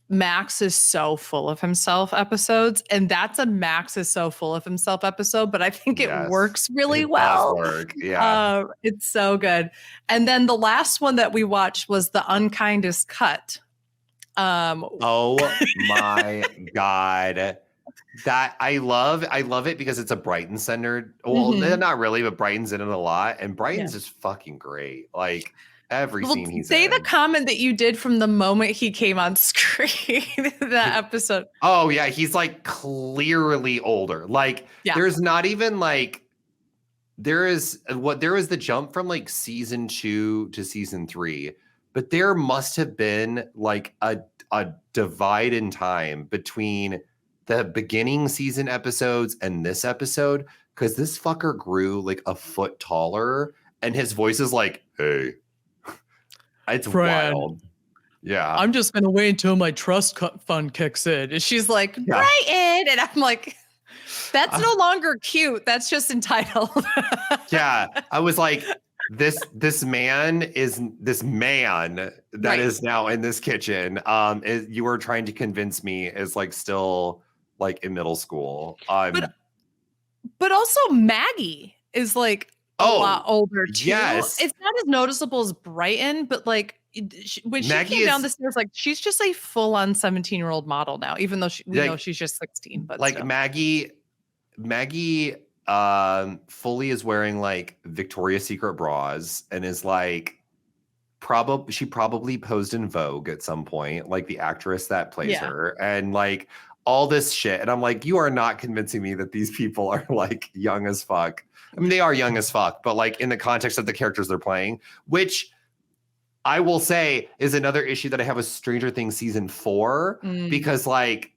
Max is so full of himself episodes, and that's a Max is so full of himself episode, but I think it works really well. Does work. Yeah. It's so good. And then the last one that we watched was The Unkindest Cut. Oh my God. That I love it because it's a Brighton centered. Well, not really, but Brighton's in it a lot. And Yeah. Brighton's just fucking great. Like every Well, scene he's say in. the comment that you did from the moment he came on screen, that episode. Oh yeah, he's like clearly older. Like there's not even like there is the jump from like season 2 to season 3, but there must have been like a divide in time between the beginning season episodes and this episode, because this fucker grew like a foot taller and his voice is like, hey, it's Fran, wild. Yeah. I'm just going to wait until my trust fund kicks in. And she's like, Brighton. And I'm like, that's no longer cute. That's just entitled. Yeah. I was like, this man that is now in this kitchen. You were trying to convince me is like still like in middle school. But also Maggie is like a lot older too. Yes. It's not as noticeable as Brighton, but like when she came down the stairs, like she's just a full-on 17-year-old model now, even though we know she's just 16. But like still. Maggie fully is wearing like Victoria's Secret bras and is like she probably posed in Vogue at some point, like the actress that plays her, and like all this shit. And I'm like, you are not convincing me that these people are like young as fuck. I mean, they are young as fuck, but like in the context of the characters they're playing, which I will say is another issue that I have with Stranger Things season 4, because like,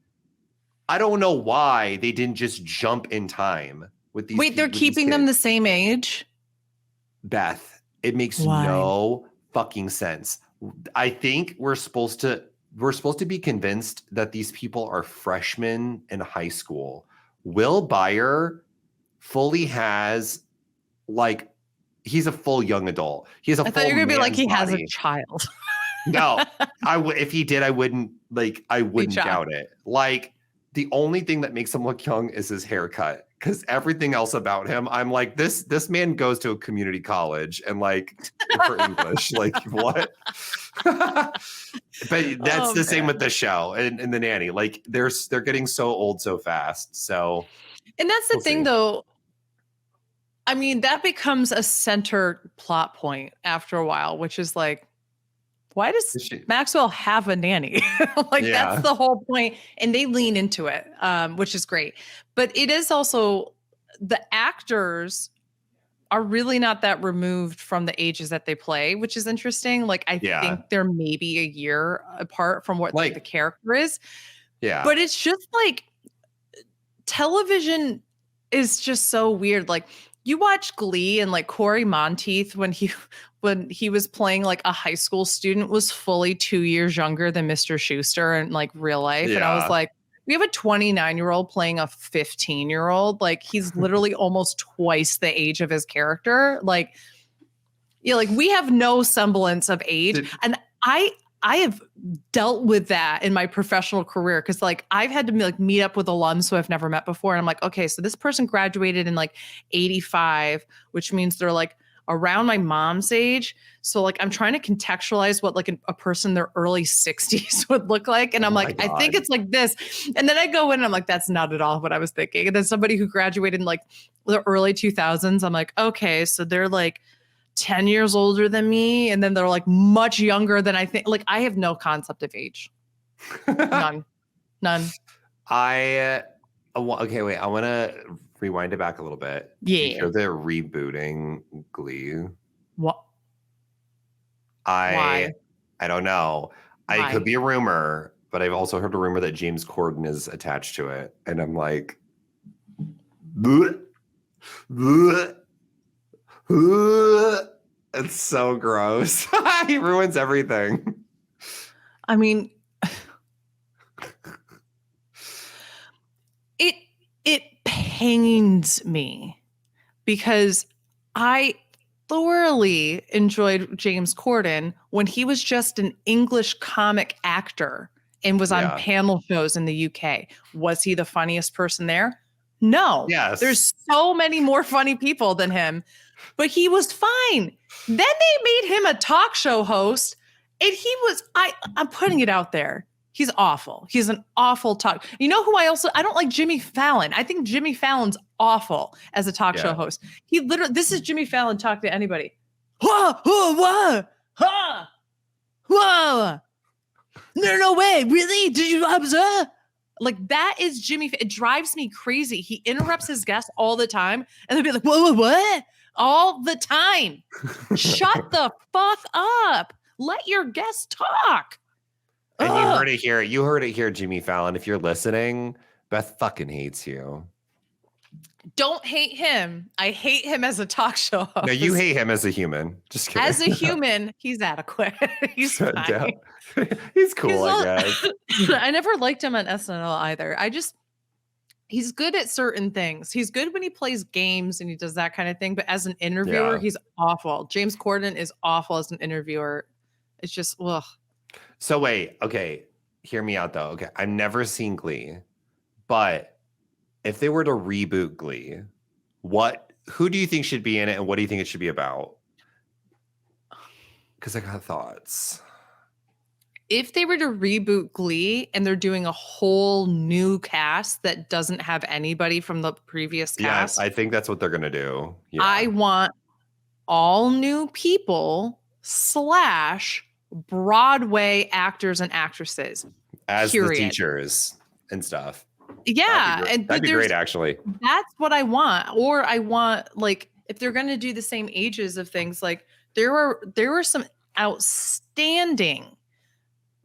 I don't know why they didn't just jump in time with these. Wait, they're keeping them the same age? Beth, it makes no fucking sense. I think we're supposed to be convinced that these people are freshmen in high school. Will Byer fully has like, he's a full young adult. He has a full. I thought you were gonna be like he has a child. No, if he did, I wouldn't doubt it. Like the only thing that makes him look young is his haircut, because everything else about him, I'm like, this man goes to a community college and like for English, like what? But that's the same with the show and the nanny. Like they're getting so old so fast. So, and that's the thing, though. I mean, that becomes a center plot point after a while, which is like, why does Maxwell have a nanny? Like that's the whole point. And they lean into it, which is great. But it is also, the actors are really not that removed from the ages that they play, which is interesting. Like I think they're maybe a year apart from what like the character is. Yeah. But it's just like television is just so weird. Like you watch Glee and like Corey Monteith when he was playing like a high school student was fully 2 years younger than Mr. Schuester in like real life. Yeah. And I was like, we have a 29-year-old playing a 15-year-old. Like he's literally almost twice the age of his character. Like, like we have no semblance of age. And I have dealt with that in my professional career, because like I've had to like meet up with alums who I've never met before. And I'm like, okay, so this person graduated in like 85, which means they're like around my mom's age. So like I'm trying to contextualize what like a person in their early 60s would look like. And I'm like, I think it's like this. And then I go in and I'm like, that's not at all what I was thinking. And then somebody who graduated in like the early 2000s, I'm like, okay, so they're like 10 years older than me. And then they're like much younger than I think. Like I have no concept of age. None. Okay, wait, I want to rewind it back a little bit. Yeah. They're rebooting Glee. What? Why? I don't know. It could be a rumor, but I've also heard a rumor that James Corden is attached to it. And I'm like, bleh, bleh. It's so gross. He ruins everything. I mean, it pains me because I thoroughly enjoyed James Corden when he was just an English comic actor and was on panel shows in the UK. Was he the funniest person there? No. Yes. There's so many more funny people than him, but he was fine. Then they made him a talk show host And he was, I'm putting it out there. He's awful. He's an awful talk. You know who I don't like Jimmy Fallon. I think Jimmy Fallon's awful as a talk show host. He literally, this is Jimmy Fallon talking to anybody. Whoa, whoa, whoa, whoa, whoa. No way. Really? Did you observe? Like that is Jimmy. It drives me crazy. He interrupts his guests all the time and they'll be like, whoa, what? All the time. Shut the fuck up. Let your guests talk. And you heard it here. You heard it here, Jimmy Fallon. If you're listening, Beth fucking hates you. Don't hate him. I hate him as a talk show host. No, you hate him as a human. Just kidding. As a human, he's adequate. He's fine. He's cool, I guess. I never liked him on SNL either. He's good at certain things. He's good when he plays games and he does that kind of thing. But as an interviewer, he's awful. James Corden is awful as an interviewer. It's just, ugh. So wait, okay. Hear me out though. Okay. I've never seen Glee, but if they were to reboot Glee, who do you think should be in it and what do you think it should be about? Because I got thoughts. If they were to reboot Glee and they're doing a whole new cast that doesn't have anybody from the previous cast. Yeah, I think that's what they're going to do. Yeah. I want all new people / Broadway actors and actresses. As the teachers and stuff. Yeah. That'd be great, actually. That's what I want. Or I want, like, if they're going to do the same ages of things, like there were some outstanding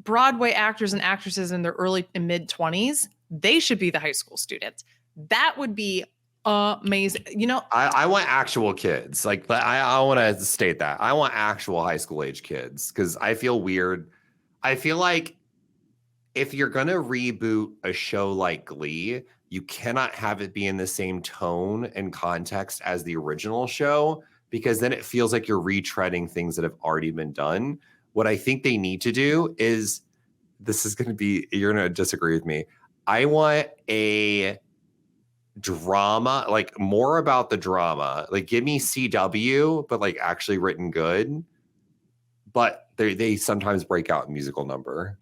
Broadway actors and actresses in their early and mid 20s. They should be the high school students. That would be amazing. You know, I want actual kids. Like I want to state that I want actual high school age kids because I feel weird. I feel like if you're going to reboot a show like Glee, you cannot have it be in the same tone and context as the original show because then it feels like you're retreading things that have already been done. What I think they need to do is, this is going to be, you're going to disagree with me. I want a drama, like more about the drama. Like give me CW, but like actually written good. But they sometimes break out a musical number.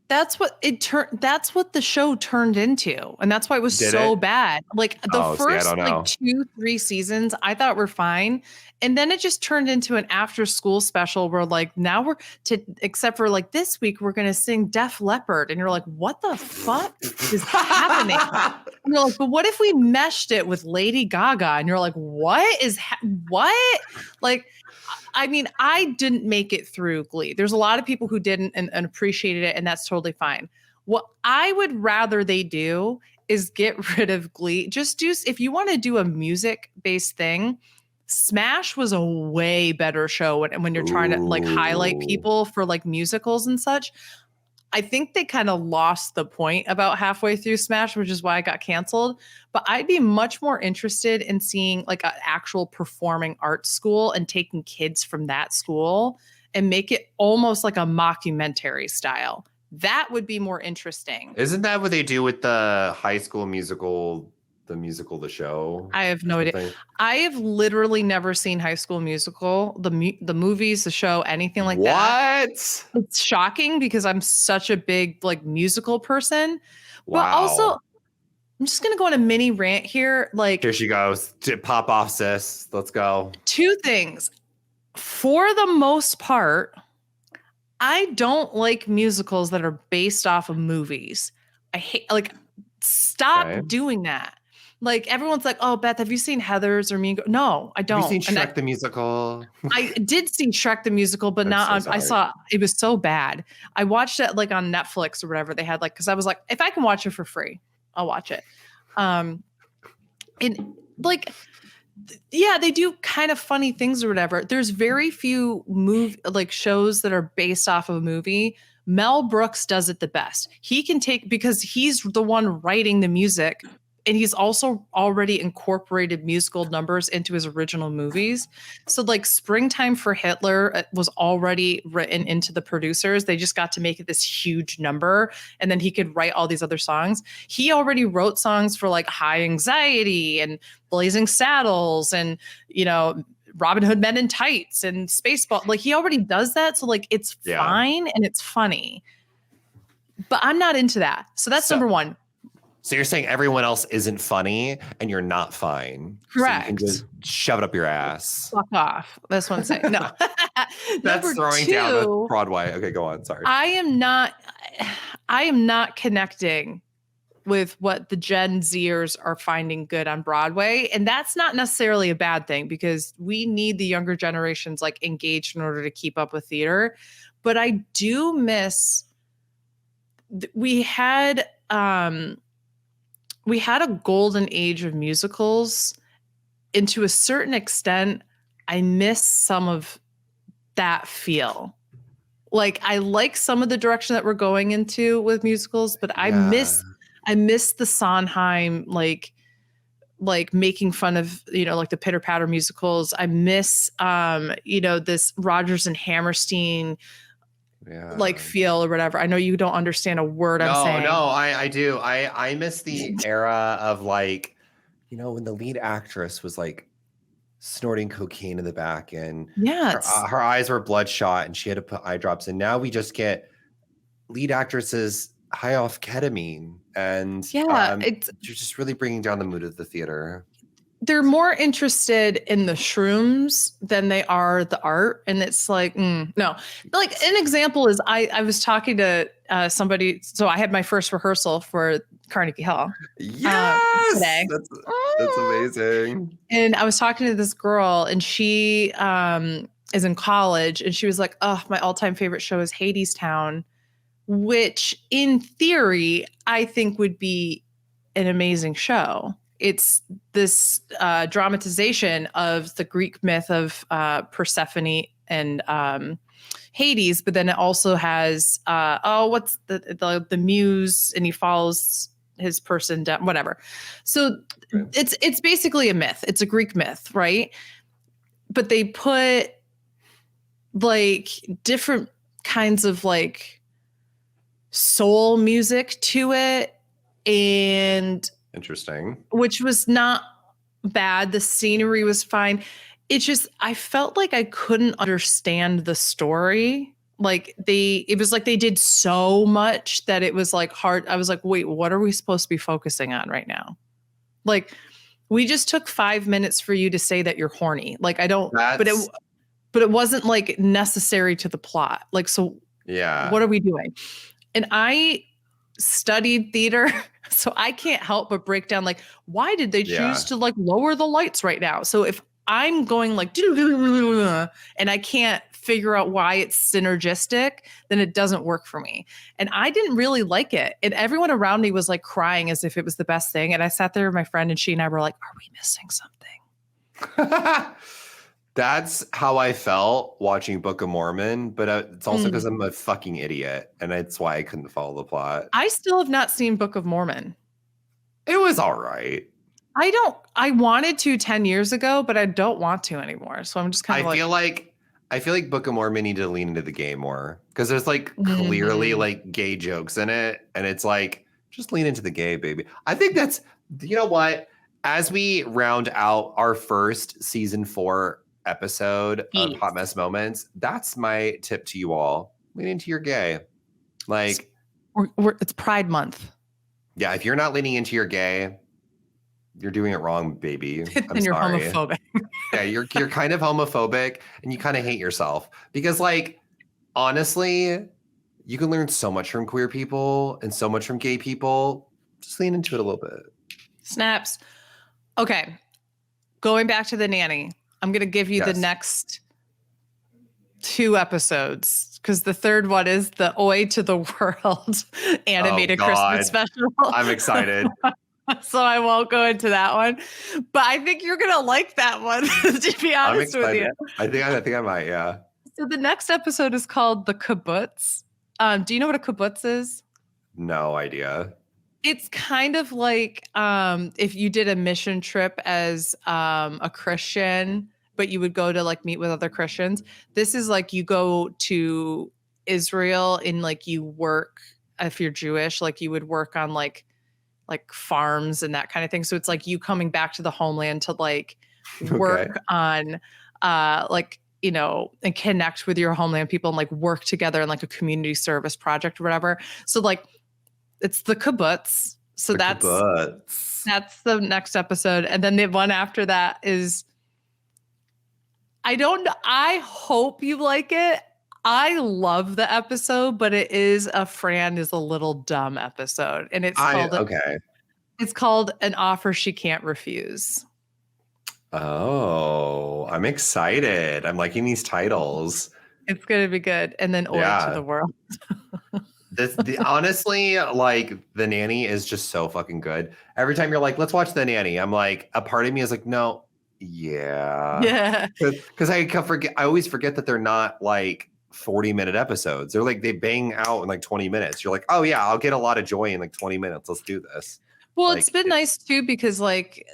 That's what that's what the show turned into. And that's why it was bad. Like the first like 2-3 seasons, I thought were fine. And then it just turned into an after school special where like now except for like this week, we're going to sing Def Leppard. And you're like, what the fuck is happening? And you're like, but what if we meshed it with Lady Gaga? And you're like, what? Like, I mean, I didn't make it through Glee. There's a lot of people who didn't and appreciated it, and that's totally fine. What I would rather they do is get rid of Glee. Just if you want to do a music-based thing, Smash was a way better show when you're trying to like highlight people for like musicals and such. I think they kind of lost the point about halfway through Smash, which is why I got canceled. But I'd be much more interested in seeing like an actual performing arts school and taking kids from that school and make it almost like a mockumentary style. That would be more interesting. Isn't that what they do with the High School Musical, the show? I have no idea. I have literally never seen High School Musical, the movies, the show, anything like that. What? It's shocking because I'm such a big like musical person. Wow. But also, I'm just going to go on a mini rant here. Like, here she goes. Pop off, sis. Let's go. 2 things. For the most part, I don't like musicals that are based off of movies. I hate, like, stop doing that. Like, everyone's like, oh, Beth, have you seen Heathers or Mean Girls? No, I don't. Have you seen Shrek the Musical? I did see Shrek the Musical, but I saw, it was so bad. I watched it like on Netflix or whatever they had, like, because I was like, if I can watch it for free, I'll watch it. And like, yeah, they do kind of funny things or whatever. There's very few shows that are based off of a movie. Mel Brooks does it the best. He can because he's the one writing the music. And he's also already incorporated musical numbers into his original movies. So like Springtime for Hitler was already written into the producers. They just got to make it this huge number. And then he could write all these other songs. He already wrote songs for like High Anxiety and Blazing Saddles and, you know, Robin Hood Men in Tights and Spaceball. Like he already does that. So like it's fine and it's funny. But I'm not into that. So that's number one. So you're saying everyone else isn't funny and you're not fine. Correct. So you can just shove it up your ass. Fuck off. That's what I'm saying. No. That's throwing down with Broadway. Okay, go on. Sorry. I am not connecting with what the Gen Zers are finding good on Broadway. And that's not necessarily a bad thing because we need the younger generations like engaged in order to keep up with theater. But I do miss, we had a golden age of musicals, and to a certain extent, I miss some of that feel. Like I like some of the direction that we're going into with musicals, but I miss the Sondheim, like making fun of, like the Pitter Patter musicals. I miss, this Rodgers and Hammerstein, like feel or whatever. I know you don't understand a word I'm saying. No, I do. I miss the era of like, when the lead actress was like snorting cocaine in the back and her eyes were bloodshot and she had to put eye drops. And now we just get lead actresses high off ketamine, and you're just really bringing down the mood of the theater. They're more interested in the shrooms than they are the art. And it's like, no. Like an example is I was talking to somebody. So I had my first rehearsal for Carnegie Hall. Yes! Today. That's amazing. And I was talking to this girl, and she is in college, and she was like, oh, my all-time favorite show is Hadestown, which in theory, I think would be an amazing show. It's this dramatization of the Greek myth of Persephone and Hades, but then it also has what's the muse, and he follows his person down, whatever. So it's basically a myth. It's a Greek myth, right? But they put like different kinds of like soul music to it, and interesting, which was not bad. The scenery was fine. It's just I felt like I couldn't understand the story. Like it was like they did so much that it was like hard. I was like, wait, what are we supposed to be focusing on right now? Like we just took 5 minutes for you to say that you're horny. Like I don't, but it wasn't like necessary to the plot. Like, so what are we doing? And I studied theater, so I can't help but break down, like, why did they choose to like lower the lights right now? So if I'm going like, and I can't figure out why it's synergistic, then it doesn't work for me. And I didn't really like it. And everyone around me was like crying as if it was the best thing. And I sat there with my friend, and she and I were like, are we missing something? That's how I felt watching Book of Mormon, but it's also because I'm a fucking idiot, and that's why I couldn't follow the plot. I still have not seen Book of Mormon. It was all right. I wanted to 10 years ago, but I don't want to anymore. So I'm just kind of I feel like Book of Mormon needed to lean into the gay more, because there's like clearly like gay jokes in it, and it's like, just lean into the gay, baby. I think that's, you know what? As we round out our first season 4 episode of Hot Mess Moments, that's my tip to you all. Lean into your gay. Like it's Pride Month. Yeah, if you're not leaning into your gay, you're doing it wrong, baby. And you're homophobic. Yeah, you're kind of homophobic, and you kind of hate yourself, because like honestly, you can learn so much from queer people and so much from gay people. Just lean into it a little bit. Snaps. Okay. Going back to The Nanny. I'm going to give you the next 2 episodes, because the third one is the Oi to the World animated Christmas special. I'm excited. So I won't go into that one, but I think you're going to like that one, to be honest with you. I think I might, yeah. So the next episode is called The Kibbutz. Do you know what a kibbutz is? No idea. It's kind of like if you did a mission trip as a Christian, but you would go to like meet with other Christians. This is like you go to Israel and like you work, if you're Jewish, like you would work on like farms and that kind of thing. So it's like you coming back to the homeland to like work on like, you know, and connect with your homeland people and like work together in like a community service project or whatever. So like it's the kibbutz. So The kibbutz. that's the next episode. And then the one after that is, I hope you like it. I love the episode, but it is a Fran is a little dumb episode. And it's called An Offer She Can't Refuse. Oh, I'm excited. I'm liking these titles. It's going to be good. And then Oi to the World. Honestly, like The Nanny is just so fucking good. Every time you're like, let's watch The Nanny, I'm like, a part of me is like, no, yeah. Because I always forget that they're not like 40-minute episodes. They're like, they bang out in like 20 minutes. You're like, oh yeah, I'll get a lot of joy in like 20 minutes. Let's do this. Well, like, it's been nice too, because like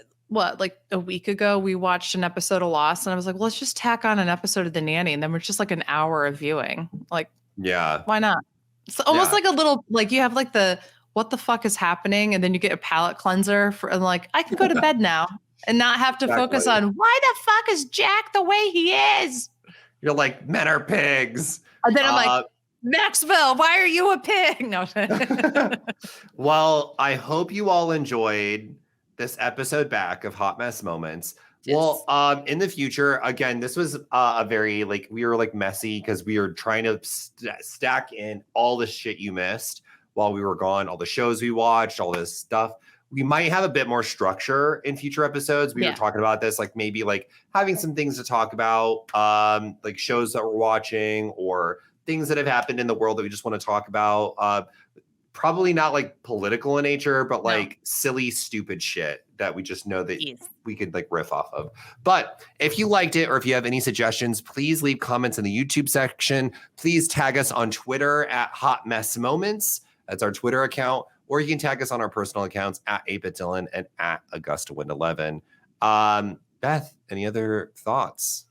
a week ago we watched an episode of Lost and I was like, well, let's just tack on an episode of The Nanny. And then we're just like an hour of viewing. Like, yeah, why not? It's almost like a little, like you have like the, what the fuck is happening? And then you get a palate cleanser and like, I can go to bed now and not have to focus on why the fuck is Jack the way he is? You're like, men are pigs. And then I'm like, Maxwell, why are you a pig? No. Well, I hope you all enjoyed this episode back of Hot Mess Moments. Yes. Well, in the future, again, this was a very like we were like messy because we were trying to stack in all the shit you missed while we were gone, all the shows we watched, all this stuff. We might have a bit more structure in future episodes. We were talking about this, like maybe like having some things to talk about, like shows that we're watching or things that have happened in the world that we just want to talk about. Probably not like political in nature, but like silly, stupid shit that we just know that we could like riff off of. But if you liked it or if you have any suggestions, please leave comments in the YouTube section. Please tag us on Twitter at Hot Mess Moments. That's our Twitter account. Or you can tag us on our personal accounts at 8BitDylan and at AugustaWind11. Beth, any other thoughts?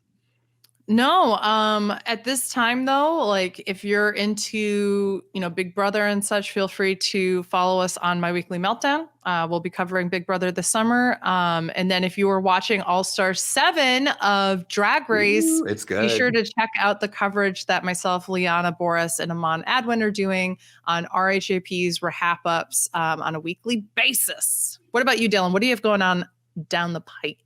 No, at this time though, like if you're into, you know, Big Brother and such, feel free to follow us on My Weekly Meltdown. We'll be covering Big Brother this summer. And then if you were watching All-Star 7 of Drag Race, it's good. Be sure to check out the coverage that myself, Liana, Boris, and Aman Adwin are doing on RHAP's Rahap-Ups on a weekly basis. What about you, Dylan? What do you have going on down the pike?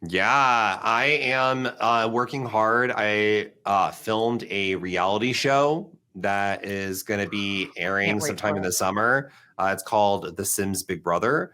Yeah, I am working hard. I filmed a reality show that is going to be airing sometime in the summer. It's called The Sims Big Brother.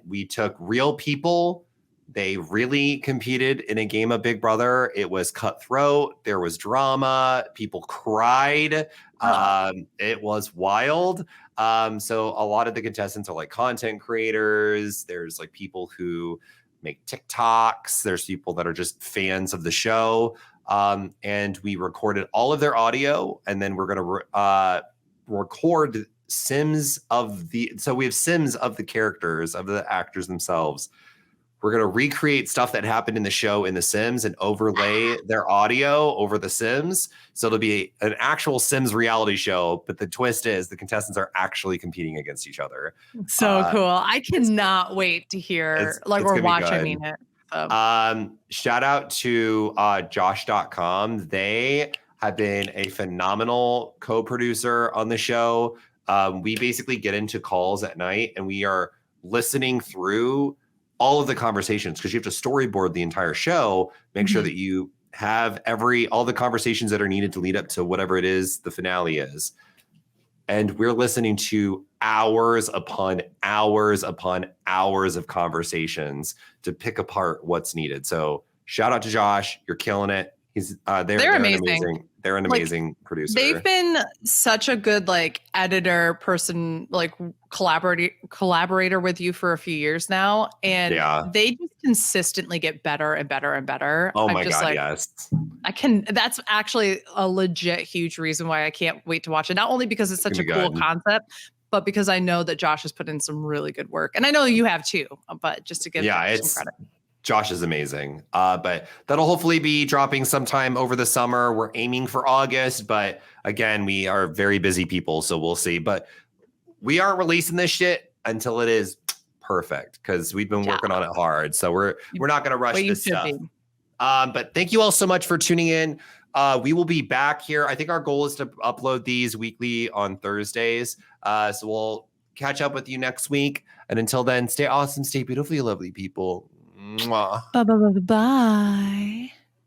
We took real people. They really competed in a game of Big Brother. It was cutthroat. There was drama. People cried. It was wild. So a lot of the contestants are like content creators. There's like people who make TikToks. There's people that are just fans of the show. And we recorded all of their audio, and then we're going to record Sims so we have Sims of the characters, of the actors themselves. We're going to recreate stuff that happened in the show in The Sims and overlay their audio over The Sims. So it'll be an actual Sims reality show. But the twist is the contestants are actually competing against each other. So cool. I cannot wait to hear or watch. I mean it. Shout out to Josh.com. They have been a phenomenal co-producer on the show. We basically get into calls at night and we are listening through all of the conversations because you have to storyboard the entire show, make sure that you have all the conversations that are needed to lead up to whatever it is the finale is. And we're listening to hours upon hours upon hours of conversations to pick apart what's needed. So shout out to Josh. You're killing it. They're amazing. They're an amazing producer. They've been such a good like editor person, like collaborator with you for a few years now. And they just consistently get better and better and better. Oh my God, yes. That's actually a legit huge reason why I can't wait to watch it. Not only because it's such a cool concept, but because I know that Josh has put in some really good work. And I know you have too, but just to give some credit. Josh is amazing. But that'll hopefully be dropping sometime over the summer. We're aiming for August, but again, we are very busy people, so we'll see. But we aren't releasing this shit until it is perfect because we've been working on it hard. So we're not going to rush this stuff. But thank you all so much for tuning in. We will be back here. I think our goal is to upload these weekly on Thursdays. So we'll catch up with you next week. And until then, stay awesome, stay beautifully lovely, people. Mwah. Bye.